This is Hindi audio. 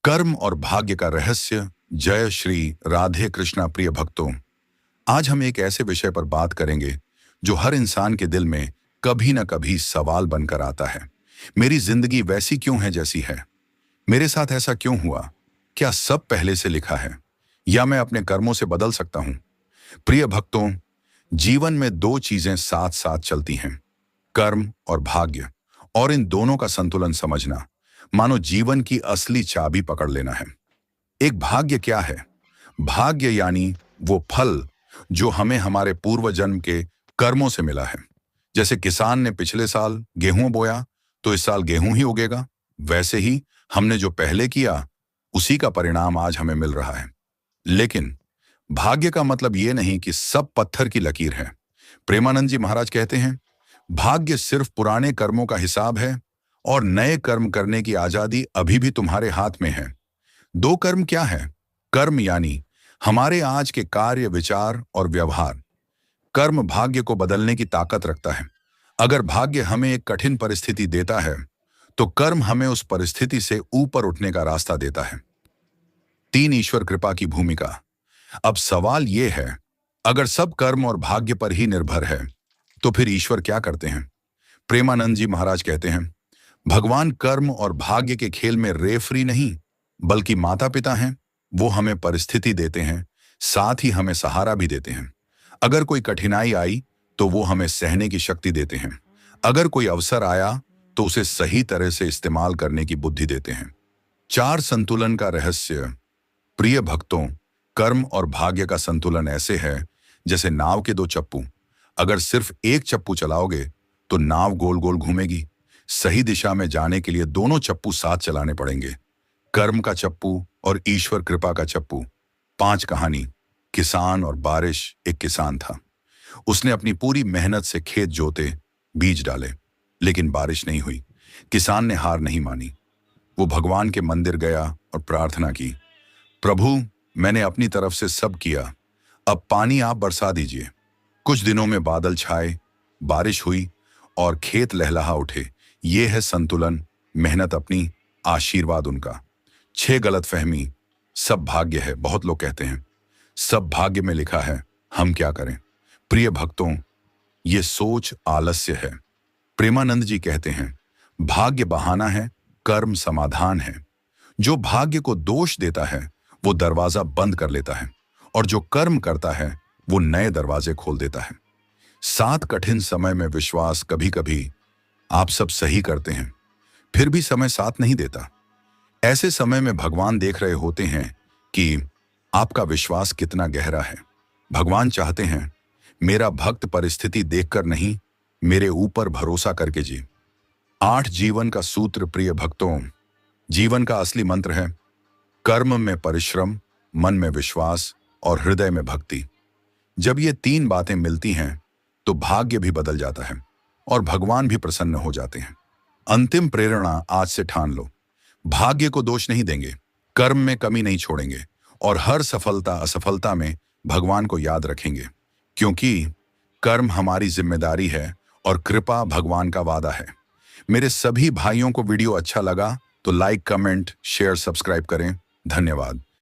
कर्म और भाग्य का रहस्य। जय श्री राधे कृष्णा। प्रिय भक्तों, आज हम एक ऐसे विषय पर बात करेंगे जो हर इंसान के दिल में कभी न कभी सवाल बनकर आता है। मेरी जिंदगी वैसी क्यों है जैसी है? मेरे साथ ऐसा क्यों हुआ? क्या सब पहले से लिखा है या मैं अपने कर्मों से बदल सकता हूं? प्रिय भक्तों, जीवन में दो चीजें साथ साथ चलती हैं, कर्म और भाग्य, और इन दोनों का संतुलन समझना मानो जीवन की असली चाबी पकड़ लेना है। एक भाग्य क्या है? भाग्य यानी वो फल जो हमें हमारे पूर्व जन्म के कर्मों से मिला है। जैसे किसान ने पिछले साल गेहूं बोया तो इस साल गेहूं ही उगेगा, वैसे ही हमने जो पहले किया उसी का परिणाम आज हमें मिल रहा है। लेकिन भाग्य का मतलब ये नहीं कि सब पत्थर की लकीर है। प्रेमानंद जी महाराज कहते हैं, भाग्य सिर्फ पुराने कर्मों का हिसाब है और नए कर्म करने की आजादी अभी भी तुम्हारे हाथ में है। दो कर्म क्या है? कर्म यानी हमारे आज के कार्य, विचार और व्यवहार। कर्म भाग्य को बदलने की ताकत रखता है। अगर भाग्य हमें एक कठिन परिस्थिति देता है तो कर्म हमें उस परिस्थिति से ऊपर उठने का रास्ता देता है। तीन, ईश्वर कृपा की भूमिका। अब सवाल यह है, अगर सब कर्म और भाग्य पर ही निर्भर है तो फिर ईश्वर क्या करते हैं? प्रेमानंद जी महाराज कहते हैं, भगवान कर्म और भाग्य के खेल में रेफरी नहीं बल्कि माता पिता हैं। वो हमें परिस्थिति देते हैं, साथ ही हमें सहारा भी देते हैं। अगर कोई कठिनाई आई तो वो हमें सहने की शक्ति देते हैं। अगर कोई अवसर आया तो उसे सही तरह से इस्तेमाल करने की बुद्धि देते हैं। चार, संतुलन का रहस्य। प्रिय भक्तों, कर्म और भाग्य का संतुलन ऐसे है जैसे नाव के दो चप्पू। अगर सिर्फ एक चप्पू चलाओगे तो नाव गोल गोल घूमेगी। सही दिशा में जाने के लिए दोनों चप्पू साथ चलाने पड़ेंगे, कर्म का चप्पू और ईश्वर कृपा का चप्पू। पांच, कहानी। किसान और बारिश। एक किसान था, उसने अपनी पूरी मेहनत से खेत जोते, बीज डाले, लेकिन बारिश नहीं हुई। किसान ने हार नहीं मानी। वो भगवान के मंदिर गया और प्रार्थना की, प्रभु, मैंने अपनी तरफ से सब किया, अब पानी आप बरसा दीजिए। कुछ दिनों में बादल छाए, बारिश हुई और खेत लहलहा उठे। ये है संतुलन, मेहनत अपनी, आशीर्वाद उनका। छह, गलतफहमी। सब भाग्य है, बहुत लोग कहते हैं सब भाग्य में लिखा है, हम क्या करें? प्रिय भक्तों, ये सोच आलस्य है। प्रेमानंद जी कहते हैं, भाग्य बहाना है, कर्म समाधान है। जो भाग्य को दोष देता है वो दरवाजा बंद कर लेता है, और जो कर्म करता है वो नए दरवाजे खोल देता है। सात, कठिन समय में विश्वास। कभी कभी आप सब सही करते हैं फिर भी समय साथ नहीं देता। ऐसे समय में भगवान देख रहे होते हैं कि आपका विश्वास कितना गहरा है। भगवान चाहते हैं मेरा भक्त परिस्थिति देखकर नहीं, मेरे ऊपर भरोसा करके जी। आठ, जीवन का सूत्र। प्रिय भक्तों, जीवन का असली मंत्र है कर्म में परिश्रम, मन में विश्वास और हृदय में भक्ति। जब ये तीन बातें मिलती हैं तो भाग्य भी बदल जाता है और भगवान भी प्रसन्न हो जाते हैं। अंतिम प्रेरणा, आज से ठान लो, भाग्य को दोष नहीं देंगे, कर्म में कमी नहीं छोड़ेंगे और हर सफलता असफलता में भगवान को याद रखेंगे, क्योंकि कर्म हमारी जिम्मेदारी है और कृपा भगवान का वादा है। मेरे सभी भाइयों को वीडियो अच्छा लगा तो लाइक, कमेंट, शेयर, सब्सक्राइब करें। धन्यवाद।